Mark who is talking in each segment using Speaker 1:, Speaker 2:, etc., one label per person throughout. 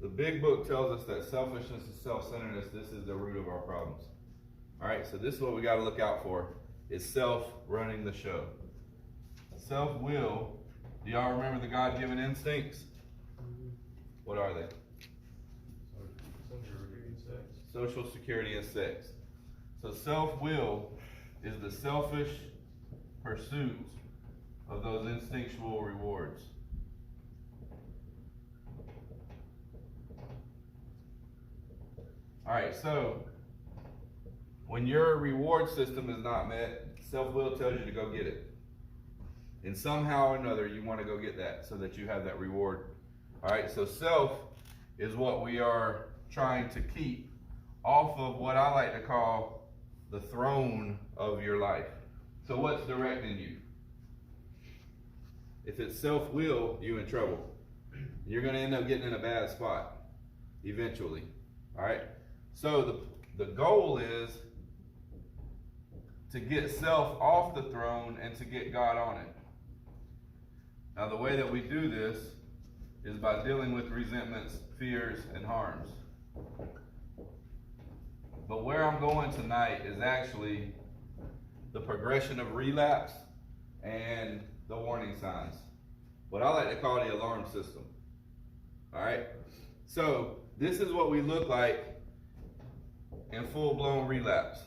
Speaker 1: the big book tells us that selfishness and self-centeredness, this is the root of our problems. All right, so this is what we got to look out for, is self running the show. Self-will, do y'all remember the God-given instincts? What are they? Social security and sex. So self-will is the selfish pursuit of those instinctual rewards. All right, so when your reward system is not met, self-will tells you to go get it. And somehow or another, you want to go get that so that you have that reward. All right, so self is what we are trying to keep off of what I like to call the throne of your life. So what's directing you? If it's self-will, you're in trouble. You're going to end up getting in a bad spot eventually. All right, so the goal is to get self off the throne and to get God on it. Now, the way that we do this is by dealing with resentments, fears, and harms. But where I'm going tonight is actually the progression of relapse and the warning signs. What I like to call the alarm system. All right? So, this is what we look like in full-blown relapse.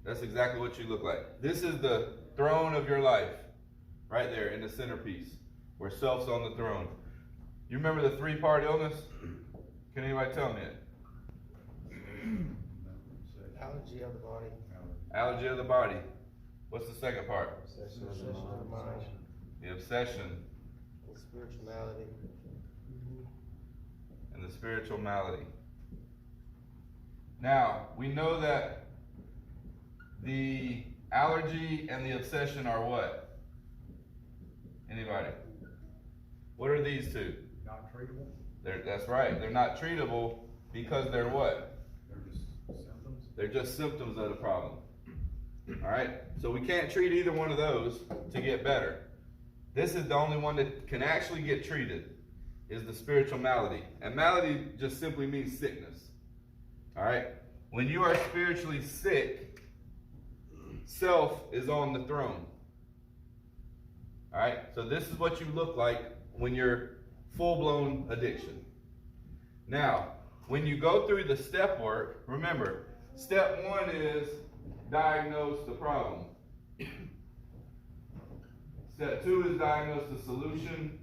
Speaker 1: That's exactly what you look like. This is the throne of your life. Right there in the centerpiece, where self's on the throne. You remember the three-part illness? Can anybody tell me it?
Speaker 2: Allergy of the body.
Speaker 1: Allergy of the body. What's the second part?
Speaker 2: Obsession of the mind.
Speaker 1: The obsession.
Speaker 2: The spiritual malady.
Speaker 1: And the spiritual malady. Now, we know that the allergy and the obsession are what? Anybody? What are these two?
Speaker 3: Not treatable.
Speaker 1: That's right. They're not treatable because they're what?
Speaker 3: They're just symptoms.
Speaker 1: They're just symptoms of the problem. All right? So we can't treat either one of those to get better. This is the only one that can actually get treated, is the spiritual malady. And malady just simply means sickness. All right? When you are spiritually sick, self is on the throne. All right, so this is what you look like when you're full-blown addiction. Now, when you go through the step work, remember, step one is diagnose the problem. Step two is diagnose the solution.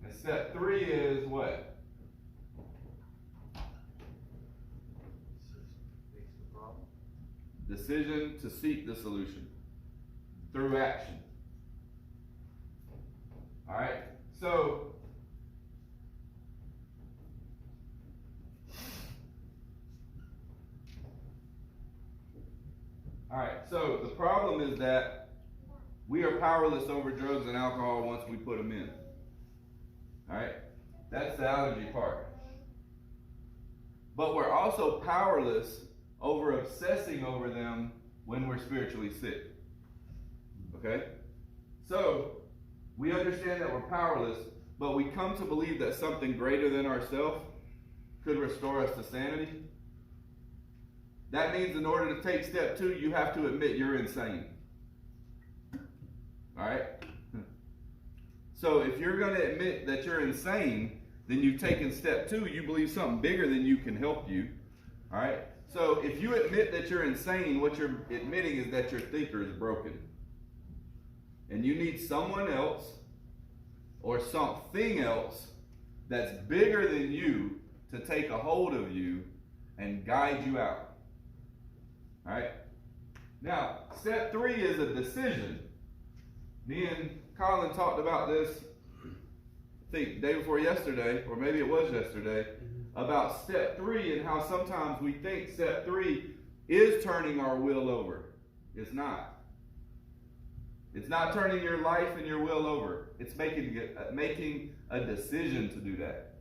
Speaker 1: And step three is what? Decision to seek the solution through action. All right, so the problem is that we are powerless over drugs and alcohol once we put them in. All right, that's the allergy part. But we're also powerless over obsessing over them when we're spiritually sick. Okay? So, we understand that we're powerless, but we come to believe that something greater than ourselves could restore us to sanity. That means in order to take step two, you have to admit you're insane. Alright? So, if you're going to admit that you're insane, then you've taken step two. You believe something bigger than you can help you. Alright? So if you admit that you're insane, what you're admitting is that your thinker is broken. And you need someone else or something else that's bigger than you to take a hold of you and guide you out. All right? Now, step three is a decision. Me and Colin talked about this, I think, day before yesterday, or maybe it was yesterday, about step three and how sometimes we think step three is turning our will over. It's not. It's not turning your life and your will over. It's making a decision to do that.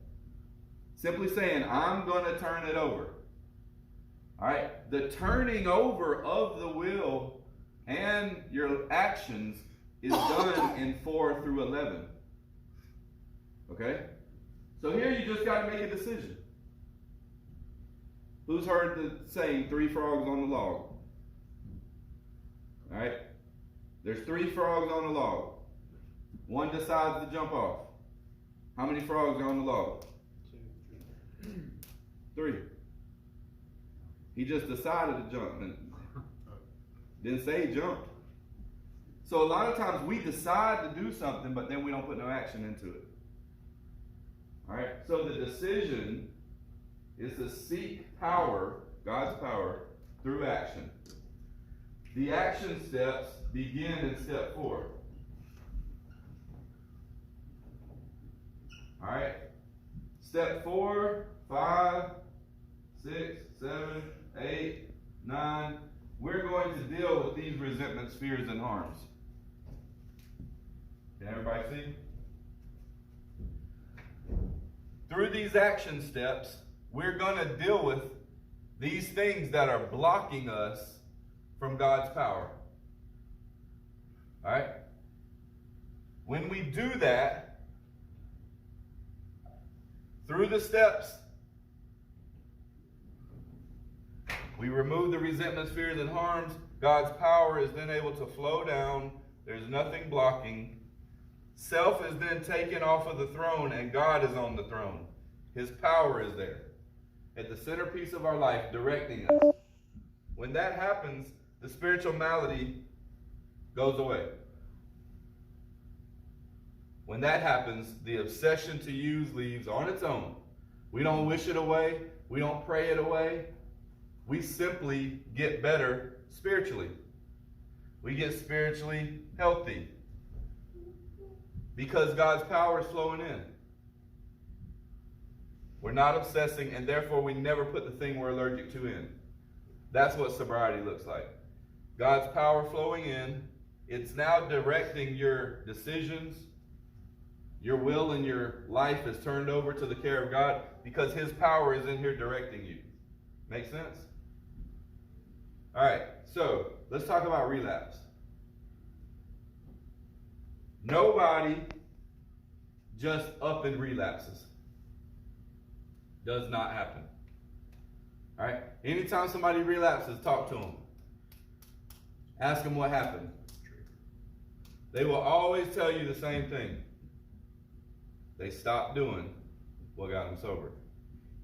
Speaker 1: Simply saying, I'm going to turn it over. All right? The turning over of the will and your actions is done in 4 through 11. Okay? So here you just got to make a decision. Who's heard the saying, 3 frogs on the log? Alright? There's 3 frogs on the log. One decides to jump off. How many frogs are on the log? 3. He just decided to jump and didn't say he jumped. So a lot of times we decide to do something, but then we don't put no action into it. Alright? So the decision is to seek power, God's power, through action. The action steps begin in step 4. Alright? Step 4, 5, 6, 7, 8, 9. We're going to deal with these resentments, fears, and harms. Can everybody see? Through these action steps, we're going to deal with these things that are blocking us from God's power. All right? When we do that, through the steps, we remove the resentments, fears, and harms. God's power is then able to flow down. There's nothing blocking. Self is then taken off of the throne, and God is on the throne. His power is there, at the centerpiece of our life, directing us. When that happens, the spiritual malady goes away. When that happens, the obsession to use leaves on its own. We don't wish it away. We don't pray it away. We simply get better spiritually. We get spiritually healthy because God's power is flowing in. We're not obsessing, and therefore we never put the thing we're allergic to in. That's what sobriety looks like. God's power flowing in. It's now directing your decisions. Your will and your life is turned over to the care of God because His power is in here directing you. Make sense? All right, so let's talk about relapse. Nobody just up and relapses. Does not happen. All right, anytime somebody relapses, talk to them. Ask them what happened. They will always tell you the same thing. They stopped doing what got them sober.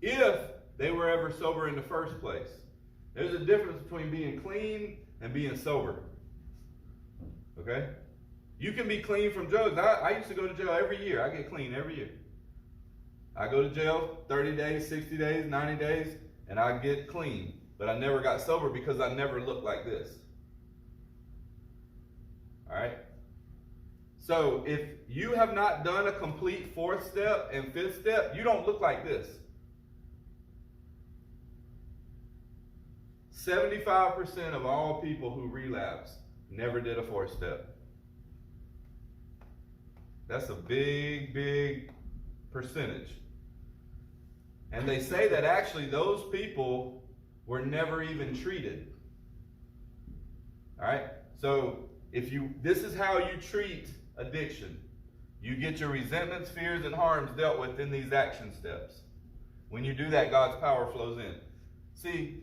Speaker 1: If they were ever sober in the first place. There's a difference between being clean and being sober. Okay? You can be clean from drugs. I used to go to jail every year. I get clean every year. I go to jail 30 days, 60 days, 90 days, and I get clean. But I never got sober because I never looked like this. All right? So if you have not done a complete 4th step and 5th step, you don't look like this. 75% of all people who relapse never did a 4th step. That's a big, big percentage. And they say that actually those people were never even treated. All right? So this is how you treat addiction. You get your resentments, fears, and harms dealt with in these action steps. When you do that, God's power flows in. See,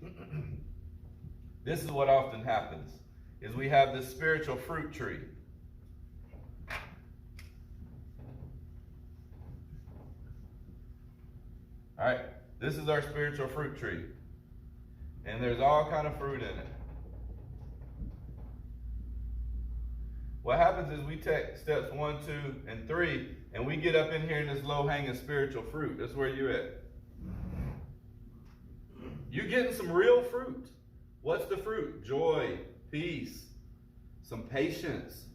Speaker 1: this is what often happens, is we have this spiritual fruit tree. All right, this is our spiritual fruit tree. And there's all kind of fruit in it. What happens is we take steps 1, 2, and 3, and we get up in here in this low-hanging spiritual fruit. That's where you're at. You're getting some real fruit. What's the fruit? Joy, peace, some patience.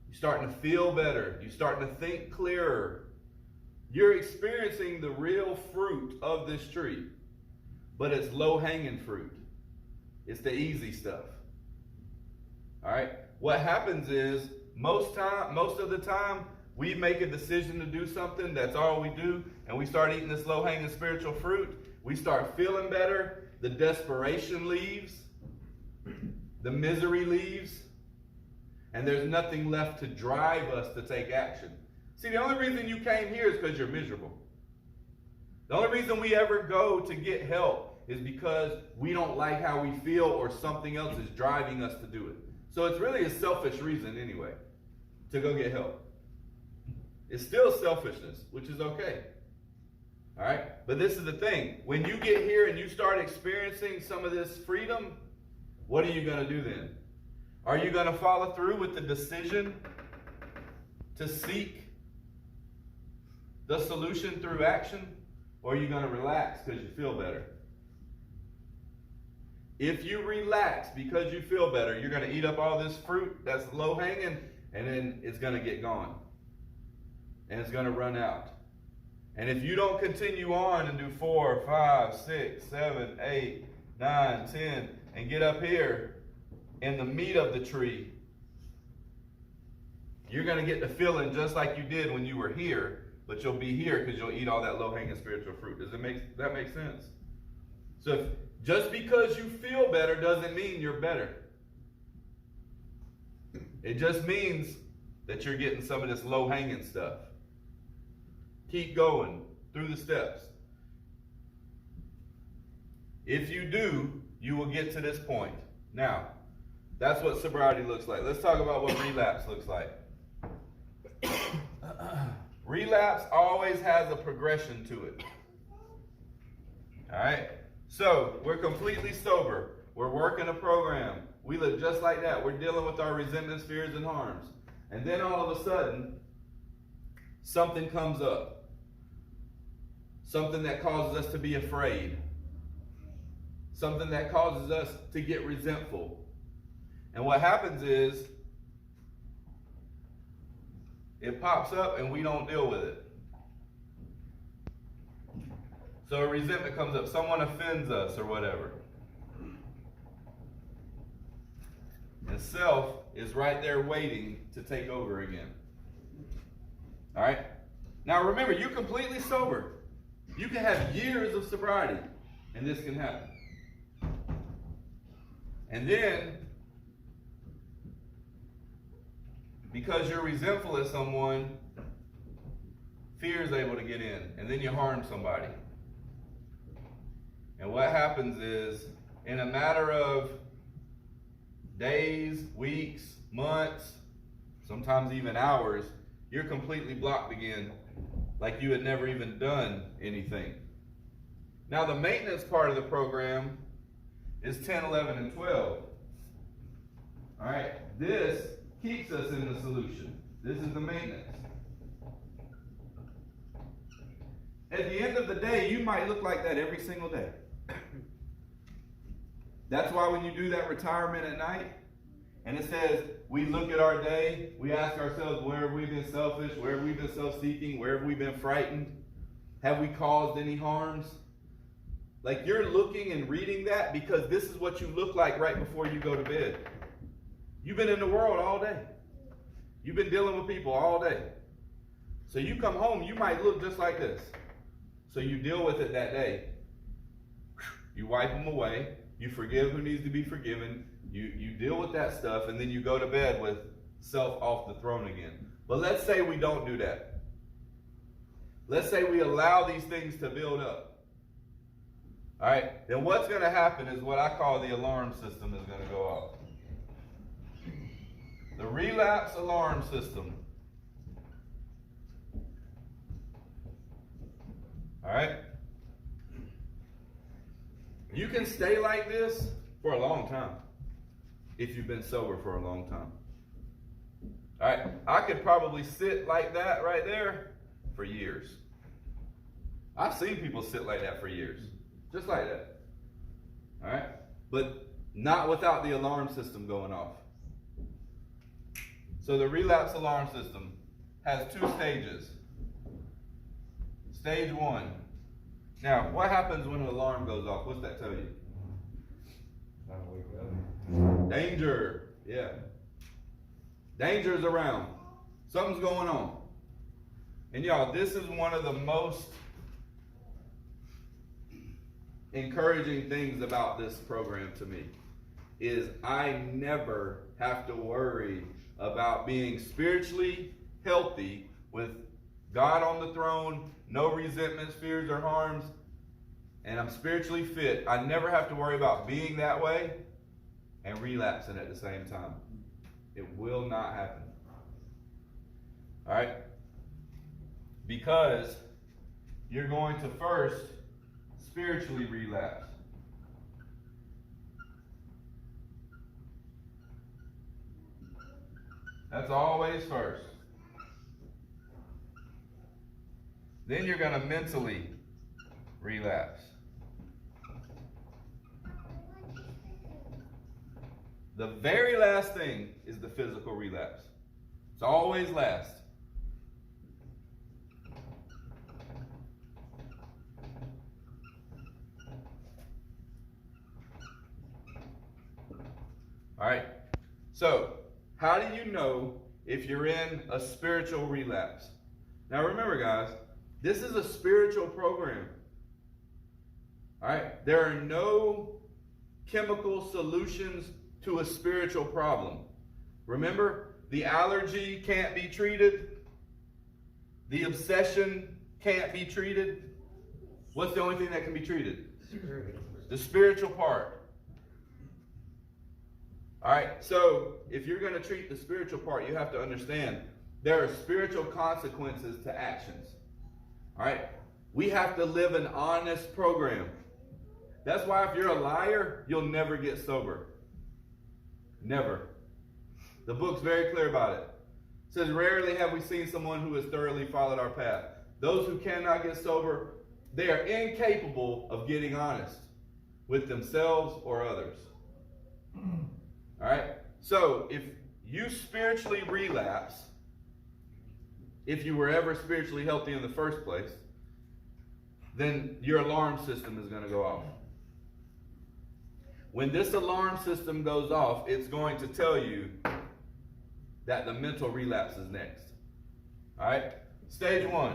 Speaker 1: You're starting to feel better. You're starting to think clearer. You're experiencing the real fruit of this tree. But it's low-hanging fruit. It's the easy stuff. All right? What happens is, most of the time, we make a decision to do something, that's all we do, and we start eating this low-hanging spiritual fruit. We start feeling better. The desperation leaves. The misery leaves. And there's nothing left to drive us to take action. See, the only reason you came here is because you're miserable. The only reason we ever go to get help is because we don't like how we feel or something else is driving us to do it. So it's really a selfish reason anyway to go get help. It's still selfishness, which is okay. All right? But this is the thing. When you get here and you start experiencing some of this freedom, what are you going to do then? Are you going to follow through with the decision to seek the solution through action? Or are you going to relax because you feel better? If you relax because you feel better, you're going to eat up all this fruit that's low hanging, and then it's going to get gone. And it's going to run out. And if you don't continue on and do 4, 5, 6, 7, 8, 9, 10, and get up here in the meat of the tree, you're going to get the feeling just like you did when you were here, but you'll be here because you'll eat all that low-hanging spiritual fruit. Does that make sense? So just because you feel better doesn't mean you're better. It just means that you're getting some of this low-hanging stuff. Keep going through the steps. If you do, you will get to this point. Now, that's what sobriety looks like. Let's talk about what relapse looks like. Relapse always has a progression to it. All right? So, we're completely sober. We're working a program. We look just like that. We're dealing with our resentments, fears, and harms. And then all of a sudden, something comes up. Something that causes us to be afraid. Something that causes us to get resentful. And what happens is, it pops up and we don't deal with it. So a resentment comes up. Someone offends us or whatever. And self is right there waiting to take over again. All right? Now remember, you're completely sober. You can have years of sobriety, and this can happen. And then, because you're resentful at someone, fear is able to get in, and then you harm somebody. And what happens is, in a matter of days, weeks, months, sometimes even hours, you're completely blocked again, like you had never even done anything. Now the maintenance part of the program is 10, 11, and 12. All right, this keeps us in the solution. This is the maintenance. At the end of the day, you might look like that every single day. That's why when you do that retirement at night, and it says, we look at our day, we ask ourselves, where have we been selfish? Where have we been self-seeking? Where have we been frightened? Have we caused any harms? Like, you're looking and reading that because this is what you look like right before you go to bed. You've been in the world all day. You've been dealing with people all day. So you come home, you might look just like this. So you deal with it that day. You wipe them away. You forgive who needs to be forgiven. You deal with that stuff, and then you go to bed with self off the throne again. But let's say we don't do that. Let's say we allow these things to build up. All right, then what's going to happen is what I call the alarm system is going to go off. The relapse alarm system. All right? You can stay like this for a long time if you've been sober for a long time. All right? I could probably sit like that right there for years. I've seen people sit like that for years. Just like that. All right? But not without the alarm system going off. So the relapse alarm system has 2 stages. Stage 1. Now, what happens when an alarm goes off? What's that tell you? Danger. Yeah. Danger is around. Something's going on. And y'all, this is one of the most encouraging things about this program to me, is I never have to worry about being spiritually healthy with God on the throne, no resentments, fears, or harms, and I'm spiritually fit, I never have to worry about being that way and relapsing at the same time. It will not happen. All right? Because you're going to first spiritually relapse. That's always first. Then you're going to mentally relapse. The very last thing is the physical relapse. It's always last. All right. So, how do you know if you're in a spiritual relapse? Now remember, guys, this is a spiritual program. All right? There are no chemical solutions to a spiritual problem. Remember, the allergy can't be treated. The obsession can't be treated. What's the only thing that can be treated? The spiritual part. All right, so if you're going to treat the spiritual part, you have to understand there are spiritual consequences to actions. All right, we have to live an honest program. That's why if you're a liar, you'll never get sober. Never. The book's very clear about it. It says, rarely have we seen someone who has thoroughly followed our path. Those who cannot get sober, they are incapable of getting honest with themselves or others. All right? So, if you spiritually relapse, if you were ever spiritually healthy in the first place, then your alarm system is going to go off. When this alarm system goes off, it's going to tell you that the mental relapse is next. All right? Stage 1,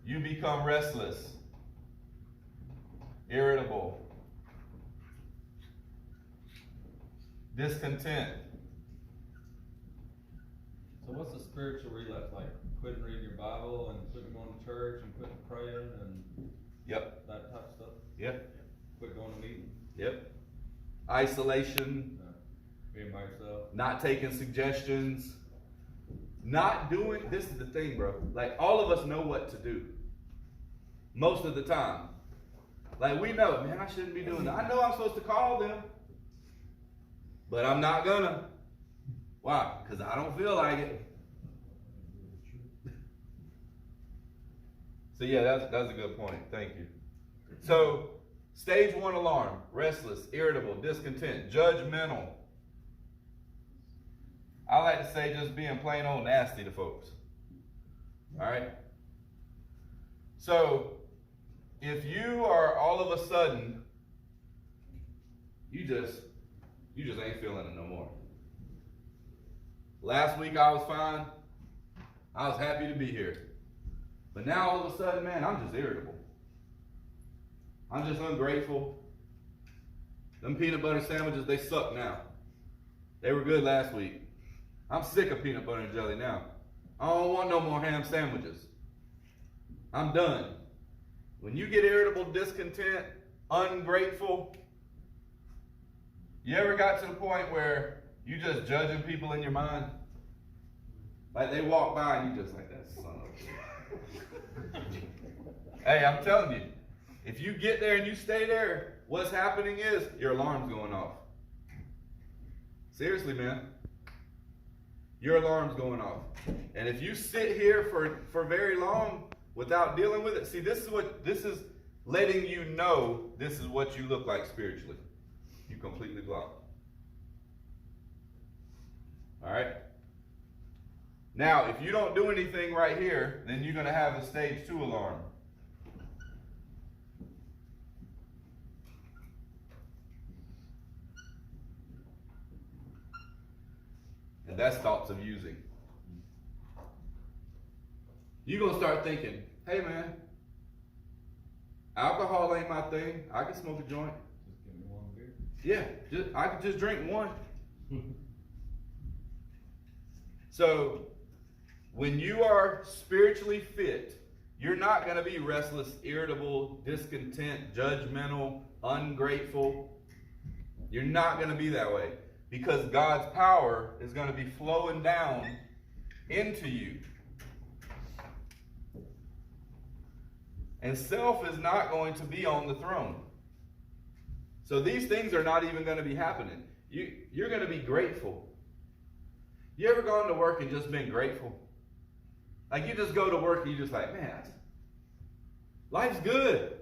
Speaker 1: you become restless, irritable, discontent.
Speaker 4: So what's a spiritual relapse like? Quitting reading your Bible and quitting going to church and quitting praying and
Speaker 1: Yep.
Speaker 4: that type of stuff?
Speaker 1: Yep.
Speaker 4: Quit going to meetings?
Speaker 1: Yep. Isolation,
Speaker 4: Being by yourself?
Speaker 1: not taking suggestions, not doing, this is the thing, bro. Like, all of us know what to do. Most of the time. Like, we know, man, I shouldn't be doing that. I know I'm supposed to call them, but I'm not gonna. Why? Because I don't feel like it. So yeah, that's a good point. Thank you. So, stage 1 alarm, restless, irritable, discontent, judgmental. I like to say just being plain old nasty to folks. All right? So, if you are all of a sudden, you just ain't feeling it no more. Last week I was fine. I was happy to be here. But now all of a sudden, man, I'm just irritable. I'm just ungrateful. Them peanut butter sandwiches, they suck now. They were good last week. I'm sick of peanut butter and jelly now. I don't want no more ham sandwiches. I'm done. When you get irritable, discontent, ungrateful, you ever got to the point where you just judging people in your mind? Like they walk by and you just like, that son of a... Hey, I'm telling you, if you get there and you stay there, what's happening is your alarm's going off. Seriously, man. Your alarm's going off. And if you sit here for very long without dealing with it, see, this is letting you know this is what you look like spiritually. You completely blocked. All right? Now, if you don't do anything right here, then you're going to have a stage 2 alarm. And that's thoughts of using. You're going to start thinking, hey man, alcohol ain't my thing. I can smoke a joint.
Speaker 4: Just give me one beer.
Speaker 1: Yeah, I could just drink one. So, when you are spiritually fit, you're not going to be restless, irritable, discontent, judgmental, ungrateful. You're not going to be that way because God's power is going to be flowing down into you. And self is not going to be on the throne. So these things are not even going to be happening. You're going to be grateful. You ever gone to work and just been grateful? Like you just go to work and you're just like, man, life's good.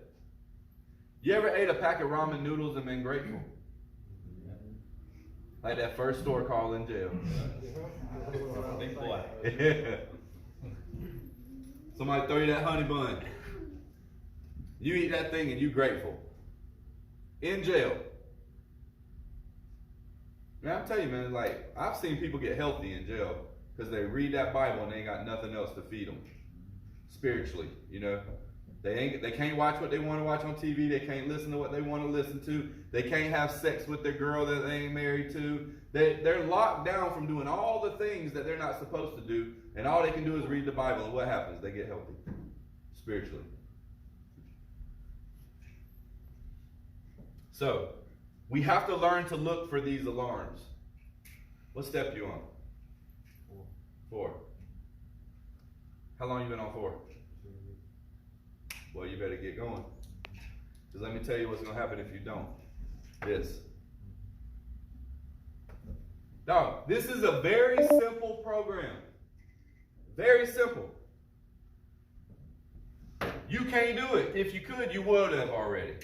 Speaker 1: You ever ate a pack of ramen noodles and been grateful? Like that first store call in jail.
Speaker 4: Big boy.
Speaker 1: Yeah. Somebody throw you that honey bun. You eat that thing and you grateful. In jail. Man, I'm telling you, man, like, I've seen people get healthy in jail because they read that Bible and they ain't got nothing else to feed them. Spiritually, you know. They can't watch what they want to watch on TV. They can't listen to what they want to listen to. They can't have sex with their girl that they ain't married to. They're locked down from doing all the things that they're not supposed to do. And all they can do is read the Bible. And what happens? They get healthy. Spiritually. So, we have to learn to look for these alarms. What step you on? 4. How long you been on 4? Well, you better get going. Because let me tell you what's going to happen if you don't. This. Dog, this is a very simple program. Very simple. You can't do it. If you could, you would have already.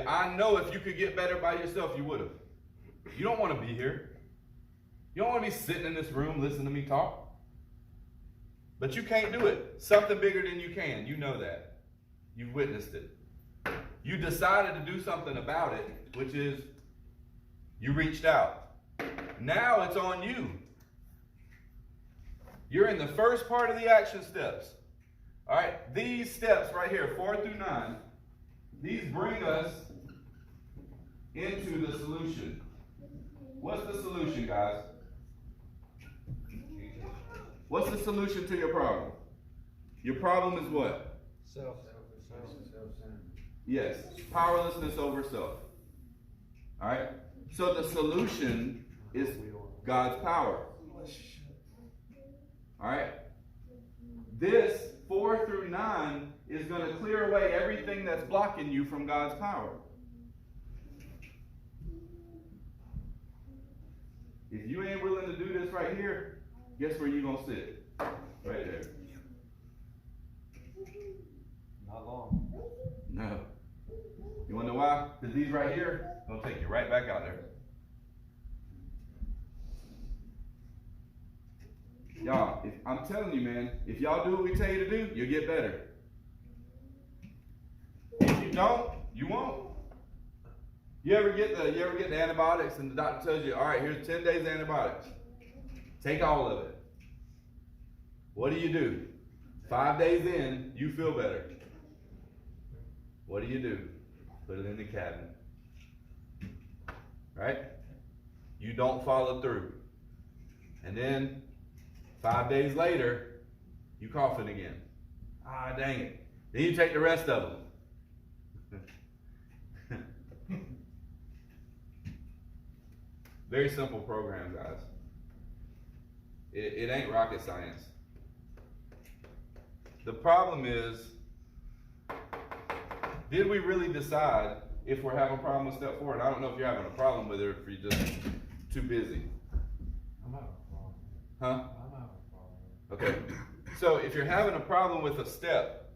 Speaker 1: I know if you could get better by yourself, you would have. You don't want to be here. You don't want to be sitting in this room listening to me talk. But you can't do it. Something bigger than you can. You know that. You've witnessed it. You decided to do something about it, which is you reached out. Now it's on you. You're in the first part of the action steps. All right, these steps right here, 4 through 9, these bring us into the solution. What's the solution, guys? What's the solution to your problem? Your problem is what?
Speaker 2: Self.
Speaker 1: Yes, powerlessness over self. All right? So the solution is God's power. All right? This 4 through 9 is going to clear away everything that's blocking you from God's power. If you ain't willing to do this right here, guess where you're going to sit? Right there.
Speaker 4: Not long.
Speaker 1: No. You want to know why? Because these right here are going to take you right back out there. Y'all, I'm telling you, man, if y'all do what we tell you to do, you'll get better. If you don't, you won't. You ever get the antibiotics and the doctor tells you, all right, here's 10 days of antibiotics. Take all of it. What do? 5 days in, you feel better. What do? Put it in the cabinet. Right? You don't follow through. And then 5 days later, you coughing again. Ah, dang it. Then you take the rest of them. Very simple program, guys. It ain't rocket science. The problem is, did we really decide if we're having a problem with step 4? And I don't know if you're having a problem with it or if you're just too busy.
Speaker 3: I'm having a problem.
Speaker 1: Huh?
Speaker 3: I'm having a problem.
Speaker 1: Okay. So if you're having a problem with a step,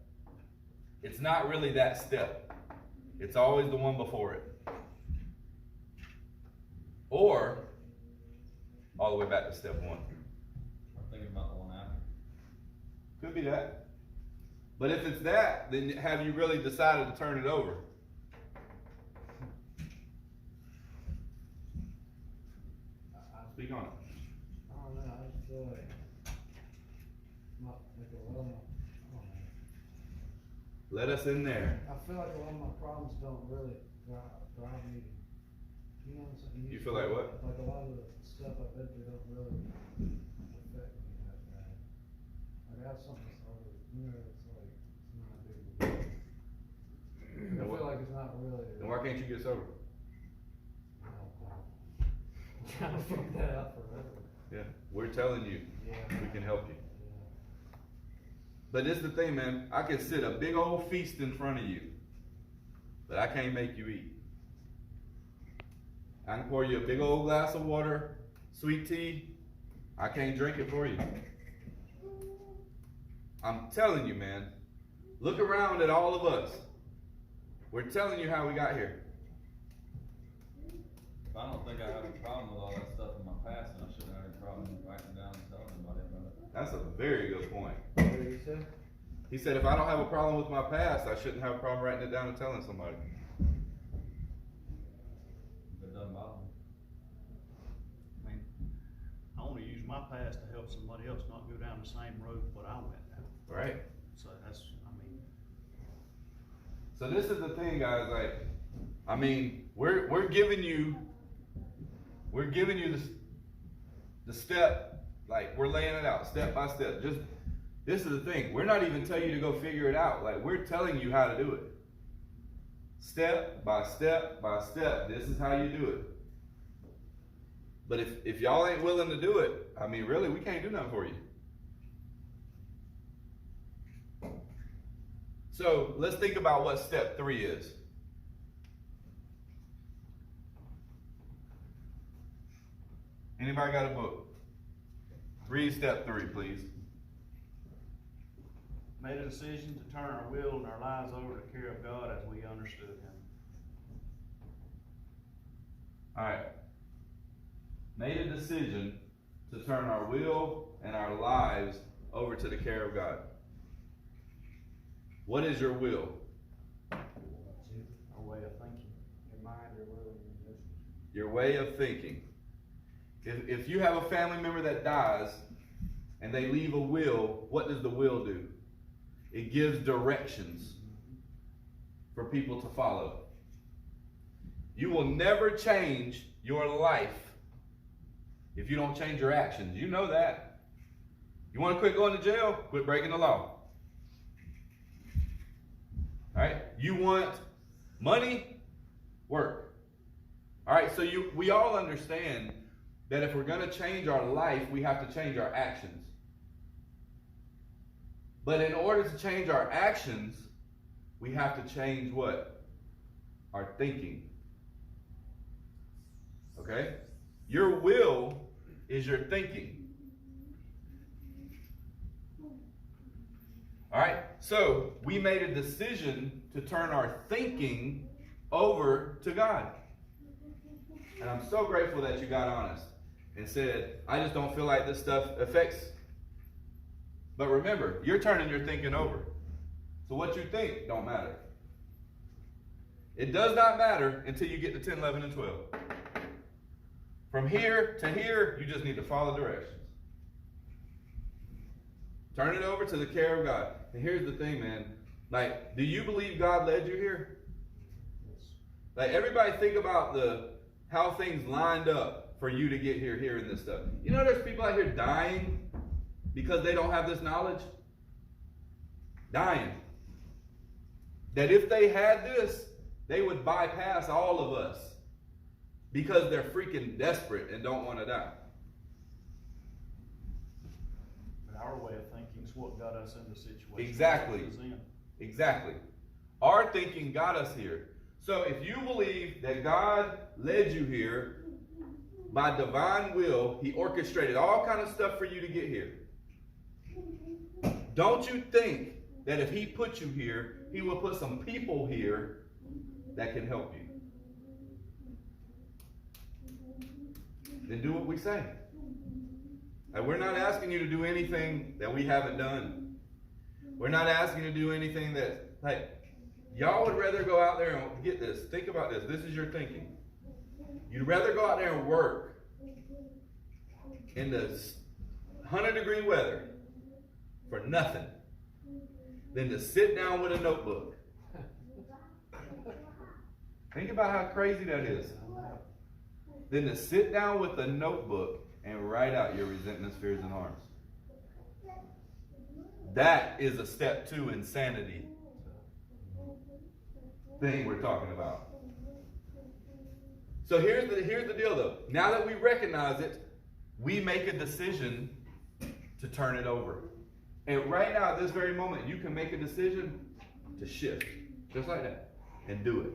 Speaker 1: it's not really that step. It's always the one before it. Or all the way back to step 1.
Speaker 4: I'm thinking about the one after.
Speaker 1: Could be that. But if it's that, then have you really decided to turn it over? Speak on it.
Speaker 3: I don't know, I just feel like, not, like a lot of my, I don't know.
Speaker 1: Let us in there.
Speaker 3: I feel like a lot of my problems don't really drive me, you know what I'm saying?
Speaker 1: You feel like what?
Speaker 3: Like a lot of the stuff I've been through don't really affect me that bad. have something sober, you know, it's like, it's not a big deal. I
Speaker 1: And what-
Speaker 3: feel like it's not really.
Speaker 1: Then why can't you get sober?
Speaker 3: Trying to fuck that up forever.
Speaker 1: Yeah, we're telling you,
Speaker 3: Yeah.
Speaker 1: we can help you.
Speaker 3: Yeah.
Speaker 1: But this is the thing, man. I can sit a big old feast in front of you, but I can't make you eat. I can pour you a big old glass of water, sweet tea. I can't drink it for you. I'm telling you, man. Look around at all of us. We're telling you how we got here.
Speaker 4: I don't think I have a problem with all that stuff in my past, and I shouldn't have any problem writing it down and telling anybody about it.
Speaker 1: That's a very good point.
Speaker 3: What did you say?
Speaker 1: He said, if I don't have a problem with my past, I shouldn't have a problem writing it down and telling somebody.
Speaker 4: If it doesn't bother me.
Speaker 5: I mean, I wanna use my past to help somebody else not go down the same road what I went down.
Speaker 1: Right?
Speaker 5: So that's, I mean,
Speaker 1: So this is the thing, guys. Like, I mean, we're giving you the step. Like, we're laying it out step by step. Just this is the thing. We're not even telling you to go figure it out. Like, we're telling you how to do it. Step by step by step. This is how you do it. But if y'all ain't willing to do it, I mean, really, we can't do nothing for you. So let's think about what step 3 is. Anybody got a book? Read step 3, please.
Speaker 5: made a decision to turn our will and our lives over to the care of God as we understood Him.
Speaker 1: Alright. Made a decision to turn our will and our lives over to the care of God. What is your will?
Speaker 5: Our way of thinking.
Speaker 3: Your mind, your will, and your emotions.
Speaker 1: Your way of thinking. If you have a family member that dies and they leave a will, what does the will do? It gives directions for people to follow. You will never change your life if you don't change your actions. You know that. You want to quit going to jail? Quit breaking the law. All right? You want money? Work. All right, so we all understand that if we're going to change our life, we have to change our actions. But in order to change our actions, we have to change what? Our thinking. Okay? Your will is your thinking. All right? So, we made a decision to turn our thinking over to God. And I'm so grateful that you got honest and said, I just don't feel like this stuff affects. But remember, you're turning your thinking over. So what you think don't matter. It does not matter until you get to 10, 11, and 12. From here to here, you just need to follow directions. Turn it over to the care of God. And here's the thing, man. Like, do you believe God led you here? Like, everybody think about how things lined up for you to get here hearing this stuff. You know there's people out here dying because they don't have this knowledge? Dying. That if they had this, they would bypass all of us because they're freaking desperate and don't want to die.
Speaker 5: But our way of thinking is what got us in the situation.
Speaker 1: Exactly.
Speaker 5: we was in.
Speaker 1: Exactly. Our thinking got us here. So if you believe that God led you here by divine will, He orchestrated all kind of stuff for you to get here. Don't you think that if He put you here, He will put some people here that can help you? Then do what we say. And we're not asking you to do anything that we haven't done. We're not asking you to do anything that, like, y'all would rather go out there and get this. Think about this. This is your thinking. You'd rather go out there and work in this 100-degree weather for nothing than to sit down with a notebook. Think about how crazy that is. Than to sit down with a notebook and write out your resentments, fears, and harms. That is a step 2 insanity thing we're talking about. So here's the deal though. Now that we recognize it, we make a decision to turn it over. And right now, at this very moment, you can make a decision to shift. Just like that. And do it.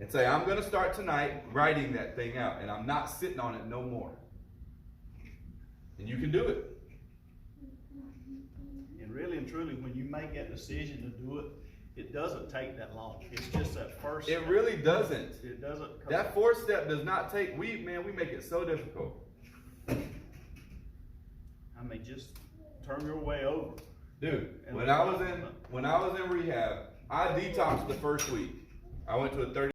Speaker 1: And say, I'm going to start tonight writing that thing out. And I'm not sitting on it no more. And you can do it.
Speaker 5: And really and truly, when you make that decision to do it, it doesn't take that long. It's just that first
Speaker 1: It
Speaker 5: step.
Speaker 1: really doesn't.
Speaker 5: It doesn't.
Speaker 1: That 4th step does not take, we make it so difficult.
Speaker 5: I mean, just turn your way over.
Speaker 1: Dude, when I was in rehab, I detoxed the first week. I went to a 30